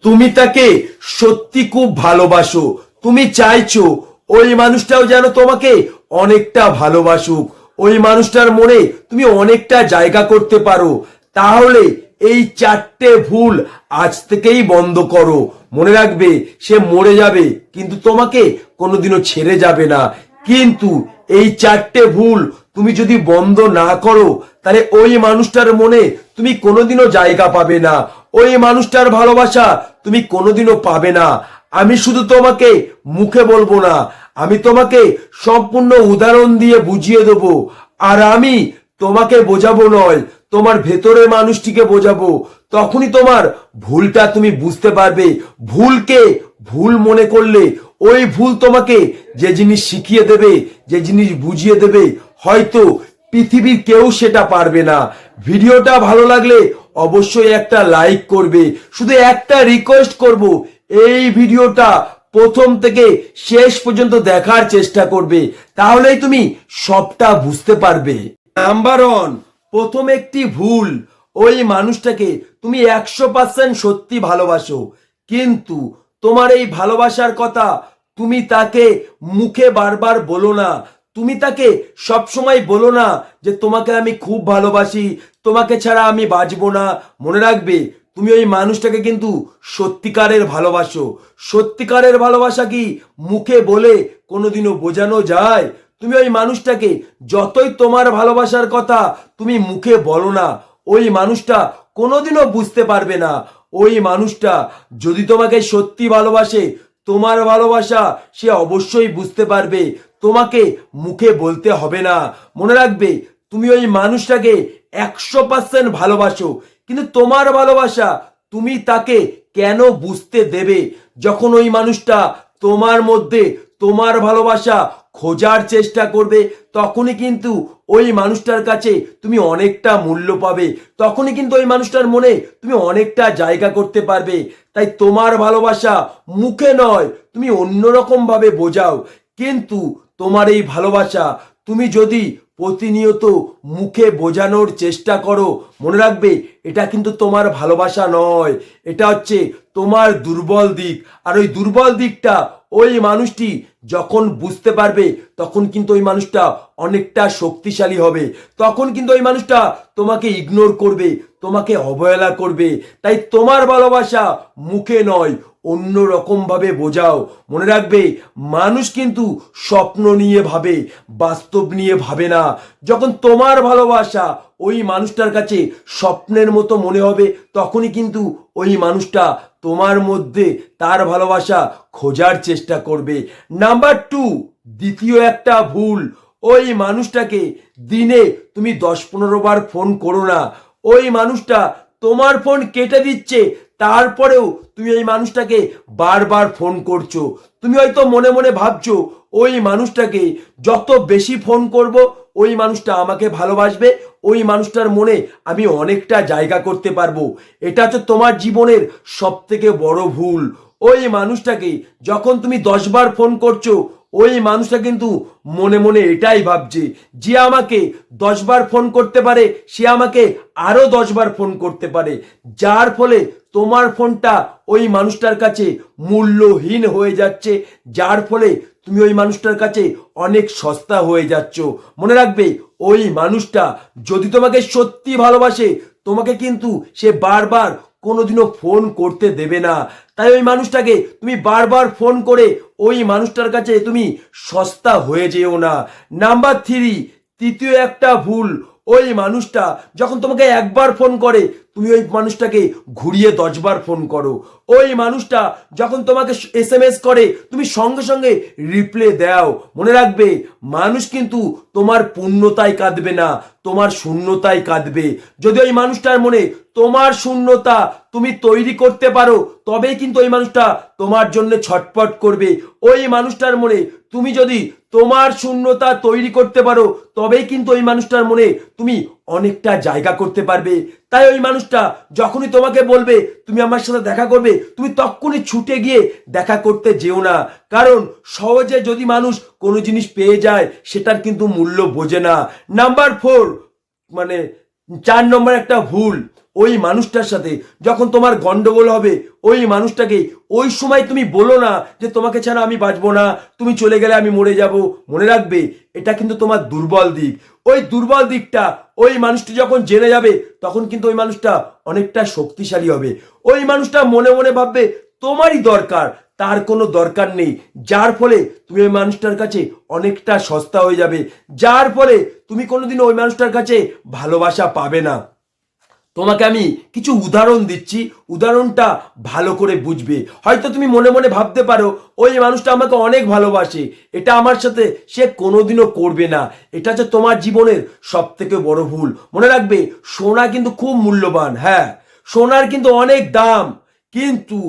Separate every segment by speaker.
Speaker 1: তুমি তাকে সত্যি খুব ভালোবাসো, তুমি চাইছো ওই মানুষটাও যেন তোমাকে অনেকটা ভালোবাসুক, ওই মানুষটার মনে তুমি অনেকটা জায়গা করতে পারো। তাহলে এই চারটে ভুল আজ থেকেই বন্ধ করো। মনে রাখবে, সে মরে যাবে কিন্তু তোমাকে কোনোদিনও ছেড়ে যাবে না। কিন্তু এই চারটে ভুল তুমি যদি বন্ধ না করো, তাহলে ওই মানুষটার মনে তুমি কোনোদিনও জায়গা পাবে না, ওই মানুষটার ভালোবাসা তুমি কোনোদিনও পাবে না। আমি শুধু তোমাকে মুখে বলবো না, আমি তোমাকে সম্পূর্ণ উদাহরণ দিয়ে বুঝিয়ে দেবো। আর আমি তোমাকে বোঝাবো নয়, তোমার ভেতরের মানুষটিকে বোঝাবো। তখনই তোমার ভুলটা তুমি বুঝতে পারবে। ভুলকে ভুল মনে করলে ওই ভুল তোমাকে যে জিনিস শিখিয়ে দেবে, যে জিনিস বুঝিয়ে দেবে, হয়তো পৃথিবীর কেউ সেটা পারবে না। ভিডিওটা ভালো লাগলে অবশ্যই একটা লাইক করবে। শুধু একটা রিকোয়েস্ট করব, এই ভিডিওটা প্রথম থেকে শেষ পর্যন্ত দেখার চেষ্টা করবে, তাহলেই তুমি সবটা বুঝতে পারবে। নাম্বার 1, প্রথম একটি ভুল, ওই মানুষটাকে তুমি 100% সত্যি ভালোবাসো, কিন্তু তোমার এই ভালোবাসার কথা তুমি তাকে মুখে বারবার বলো না। তুমি তাকে সবসময় বলো না যে তোমাকে আমি খুব ভালোবাসি, তোমাকে ছাড়া আমি বাঁচবো না। মনে রাখবে, তুমি ওই মানুষটাকে কিন্তু সত্যিকারের ভালোবাসো। সত্যিকারের ভালোবাসা কি মুখে বলে কোনোদিনও বোঝানো যায়? তুমি ওই মানুষটাকে যতই তোমার ভালোবাসার কথা তুমি মুখে বলো না, ওই মানুষটা কোনোদিনও বুঝতে পারবে না। ওই মানুষটা যদি তোমাকে সত্যি ভালোবাসে, তোমার ভালোবাসা সে অবশ্যই বুঝতে পারবে, তোমাকে মুখে বলতে হবে না। মনে রাখবে, তুমি ওই মানুষটাকে 100% ভালোবাসো, কিন্তু তোমার ভালোবাসা তুমি তাকে কেন বুঝতে দেবে? যখন ওই মানুষটা তোমার মধ্যে তোমার ভালোবাসা খোঁজার চেষ্টা করবে, তখনই কিন্তু ওই মানুষটার কাছে তুমি অনেকটা মূল্য পাবে, তখনই কিন্তু ওই মানুষটার মনে তুমি অনেকটা জায়গা করতে পারবে। তাই তোমার ভালোবাসা মুখে নয়, তুমি অন্যরকম ভাবে বোঝাও। কিন্তু তোমার এই ভালোবাসা তুমি যদি প্রতিনিয়ত মুখে বোঝানোর চেষ্টা করো, মনে রাখবে, এটা কিন্তু তোমার ভালোবাসা নয়, এটা হচ্ছে তোমার দুর্বল দিক। আর ওই দুর্বল দিকটা ওই মানুষটি যখন বুঝতে পারবে, তখন কিন্তু ওই মানুষটা অনেকটা শক্তিশালী হবে, তখন কিন্তু ওই মানুষটা তোমাকে ইগনোর করবে, তোমাকে অবহেলা করবে। তাই তোমার ভালোবাসা মুখে নয়, অন্য রকম ভাবে বোঝাও। মনে রাখবে, মানুষ কিন্তু স্বপ্ন নিয়ে ভাবে, বাস্তব নিয়ে ভাবে না। যখন তোমার ভালোবাসা ওই মানুষটার কাছে স্বপ্নের মতো মনে হবে, তখনই কিন্তু ওই মানুষটা তোমার মধ্যে তার ভালোবাসা খোঁজার চেষ্টা করবে। নাম্বার 2, দ্বিতীয় একটা ভুল, ওই মানুষটাকে দিনে তুমি 10-15 বার ফোন করো না। ওই মানুষটা তোমার ফোন কেটে দিচ্ছে, তারপরেও তুমি এই মানুষটাকে বারবার ফোন করছো। তুমি হয়তো মনে মনে ভাবছো, ওই মানুষটাকে যত বেশি ফোন করব, ওই মানুষটা আমাকে ভালোবাসবে, ওই মানুষটার মনে আমি অনেকটা জায়গা করতে পারবো। এটা তো তোমার জীবনের সব থেকে বড় ভুল। ওই মানুষটাকে যখন তুমি 10 বার ফোন করছো, ওই মানুষটা কিন্তু মনে মনে এটাই ভাবছে, যে আমাকে 10 বার ফোন করতে পারে, সে আমাকে আরো 10 বার ফোন করতে পারে। যার ফলে তোমার ফোনটা ওই মানুষটার কাছে মূল্যহীন হয়ে যাচ্ছে, যার ফলে তুমি ওই মানুষটার কাছে অনেক সস্তা হয়ে যাচ্ছ। মনে রাখবে, ওই মানুষটা যদি তোমাকে সত্যি ভালোবাসে, তোমাকে কিন্তু সে বারবার কোনোদিনও ফোন করতে দেবে না। তাই ওই মানুষটাকে তুমি বারবার ফোন করে ওই মানুষটার কাছে তুমি সস্তা হয়ে যেও না। নাম্বার 3, তৃতীয় একটা ভুল, ওই মানুষটা যখন তোমাকে একবার ফোন করে, তুমি ওই মানুষটাকে ঘুরিয়ে 10 বার ফোন করো। ওই মানুষটা যখন তোমাকে SMS করে, তুমি সঙ্গে সঙ্গে রিপ্লাই দাও। মনে রাখবে, মানুষ কিন্তু তোমার পূর্ণতায় কাঁদবে না, তোমার শূন্যতায় কাঁদবে। যদি ওই মানুষটার মনে তোমার শূন্যতা তুমি তৈরি করতে পারো, তবেই কিন্তু ওই মানুষটা তোমার জন্য ছটপট করবে। ওই মানুষটার মনে তুমি যদি তোমার শূন্যতা তৈরি করতে পারো, তবেই কিন্তু ওই মানুষটার মনে তুমি অনেকটা জায়গা করতে পারবে। তাই ওই মানুষটা যখনই তোমাকে বলবে তুমি আমার সাথে দেখা করবে, তুমি তখনই ছুটে গিয়ে দেখা করতে যেও না। কারণ সহজে যদি মানুষ কোনো জিনিস পেয়ে যায়, সেটার কিন্তু মূল্য বোঝে না। নাম্বার 4, মানে 4 নম্বর একটা ভুল, ওই মানুষটার সাথে যখন তোমার গন্ডগোল হবে ওই মানুষটাকে ওই সময় তুমি বলো না যে তোমাকে ছাড়া আমি বাঁচবো না, তুমি চলে গেলে আমি মরে যাব। মনে রাখবে এটা কিন্তু তোমার দুর্বল দিক। ওই দুর্বল দিকটা ওই মানুষটি যখন জেনে যাবে তখন কিন্তু ওই মানুষটা অনেকটা শক্তিশালী হবে। ওই মানুষটা মনে মনে ভাববে তোমারই দরকার, তার কোনো দরকার নেই, যার ফলে তুমি ওই মানুষটার কাছে অনেকটা সস্তা হয়ে যাবে, যার ফলে তুমি কোনোদিনও ওই মানুষটার কাছে ভালোবাসা পাবে না। তোমাকে আমি কিছু উদাহরণ দিচ্ছি, উদাহরণটা ভালো করে বুঝবে। হয়তো তুমি মনে মনে ভাবতে পারো ওই মানুষটা আমাকে অনেক ভালোবাসে, এটা আমার সাথে সে কোনোদিনও করবে না। এটা হচ্ছে তোমার জীবনের সব থেকে বড় ভুল। মনে রাখবে সোনা কিন্তু খুব মূল্যবান, হ্যাঁ সোনার কিন্তু অনেক দাম, কিন্তু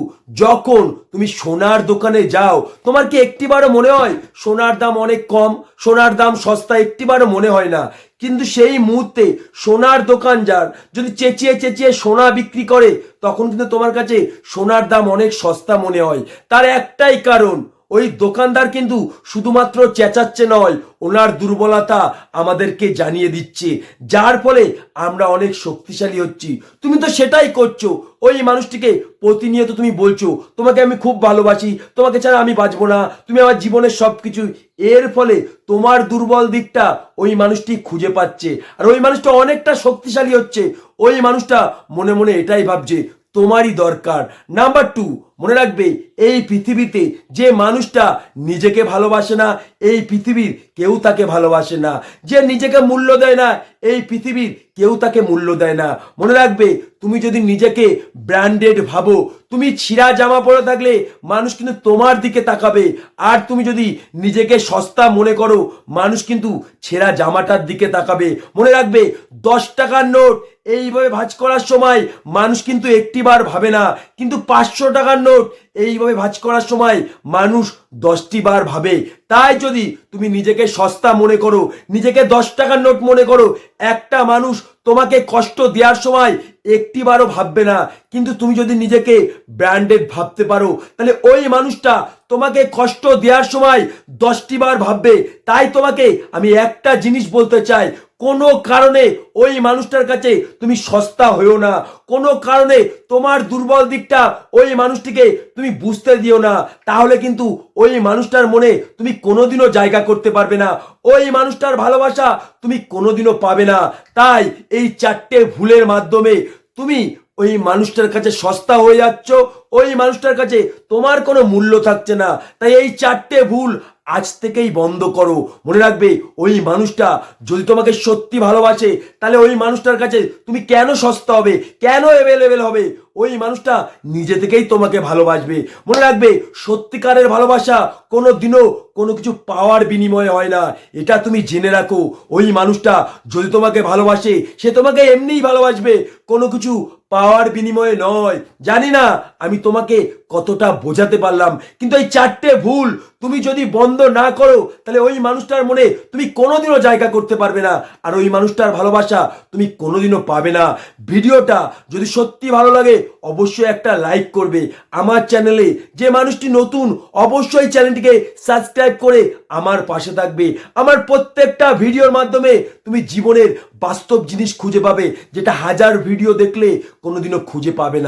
Speaker 1: যখন তুমি সোনার দোকানে যাও তোমার কি একটিবারও মনে হয় সোনার দাম অনেক কম, সোনার দাম সস্তা? একটিবারও মনে হয় না। কিন্তু সেই মুহূর্তে সোনার দোকানদার যদি চেঁচিয়ে চেঁচিয়ে সোনা বিক্রি করে তখন কিন্তু তোমার কাছে সোনার দাম অনেক সস্তা মনে হয়। তার একটাই কারণ, ওই দোকানদার কিন্তু শুধুমাত্র চেঁচাচ্ছে নয়, ওনার দুর্বলতা আমাদেরকে জানিয়ে দিচ্ছে, যার ফলে আমরা অনেক শক্তিশালী হচ্ছি। তুমি তো সেটাই করছো। ওই মানুষটিকে প্রতিনিয়ত তুমি বলছো তোমাকে আমি খুব ভালোবাসি, তোমাকে ছাড়া আমি বাঁচবো না, তুমি আমার জীবনের সবকিছু। এর ফলে তোমার দুর্বল দিকটা ওই মানুষটি খুঁজে পাচ্ছে আর ওই মানুষটা অনেকটা শক্তিশালী হচ্ছে। ওই মানুষটা মনে মনে এটাই ভাবছে তোমারই দরকার। নাম্বার 2, মনে রাখবে এই পৃথিবীতে যে মানুষটা নিজেকে ভালোবাসে না এই পৃথিবীর কেউ তাকে ভালোবাসে না। যে নিজেকে মূল্য দেয় না এই পৃথিবীর কেউ তাকে মূল্য দেয় না। মনে রাখবে তুমি যদি নিজেকে ব্র্যান্ডেড ভাবো, তুমি ছিঁড়া জামা পরে থাকলে মানুষ কিন্তু তোমার দিকে তাকাবে, আর তুমি যদি নিজেকে সস্তা মনে করো মানুষ কিন্তু ছেঁড়া জামাটার দিকে তাকাবে। মনে রাখবে 10 টাকার নোট এইভাবে ভাঁজ করার সময় মানুষ কিন্তু একটিবার ভাবে না, কিন্তু 500 টাকার নোট এইভাবে ভাঁজ করার সময় মানুষ 10টি বার ভাবে। তাই যদি তুমি নিজেকে সস্তা মনে করো, নিজেকে 10 টাকার নোট মনে করো, একটা মানুষ তোমাকে কষ্ট দেওয়ার সময় একটিবারও ভাববে না। কিন্তু তুমি যদি নিজেকে ব্র্যান্ডেড ভাবতে পারো তাহলে ওই মানুষটা তোমাকে কষ্ট দেওয়ার সময় 10টি বার ভাববে। তাই তোমাকে আমি একটা জিনিস বলতে চাই, কোনো কারণে ওই মানুষটার কাছে তুমি সস্তা হয়েও না, কোনো কারণে তোমার দুর্বল দিকটা ওই মানুষটিকে তুমি বুঝতে দিও না, তাহলে কিন্তু ওই মানুষটার মনে তুমি কোনোদিনও জায়গা করতে পারবে না, ওই মানুষটার ভালোবাসা তুমি কোনোদিনও পাবে না। তাই এই 4টে ভুলের মাধ্যমে তুমি ওই মানুষটার কাছে সস্তা হয়ে যাচ্ছ, ওই মানুষটার কাছে তোমার কোনো মূল্য থাকছে না। তাই এই 4টে ভুল আজ থেকেই বন্ধ করো। মনে রাখবে ওই মানুষটা যদি তোমাকে সত্যি ভালোবাসে তাহলে ওই মানুষটার কাছে তুমি কেন সস্তা হবে, কেন অ্যাভেলেবেল হবে? ওই মানুষটা নিজে থেকেই তোমাকে ভালোবাসবে। মনে রাখবে সত্যিকারের ভালোবাসা কোনো দিনও কোনো কিছু পাওয়ার বিনিময়ে হয় না, এটা তুমি জেনে রাখো। ওই মানুষটা যদি তোমাকে ভালোবাসে সে তোমাকে এমনিই ভালোবাসবে, কোনো কিছু পাওয়ার বিনিময়ে নয়। জানি না আমি তোমাকে কতটা বোঝাতে পারলাম, কিন্তু এই 4টে ভুল তুমি যদি বন্ধ না করো তাহলে ওই মানুষটার মনে তুমি কোনোদিনও জায়গা করতে পারবে না, আর ওই মানুষটার ভালোবাসা তুমি কোনোদিনও পাবে না। ভিডিওটা যদি সত্যি ভালো লাগে অবশ্যই একটা লাইক করবে। আমার চ্যানেলে যে মানুষটি নতুন অবশ্যই চ্যানেলটিকে সাবস্ক্রাইব করে আমার পাশে থাকবে। আমার প্রত্যেকটা ভিডিওর মাধ্যমে তুমি জীবনের বাস্তব জিনিস খুঁজে পাবে, যেটা হাজার ভিডিও দেখলে কোনোদিনও খুঁজে পাবে না।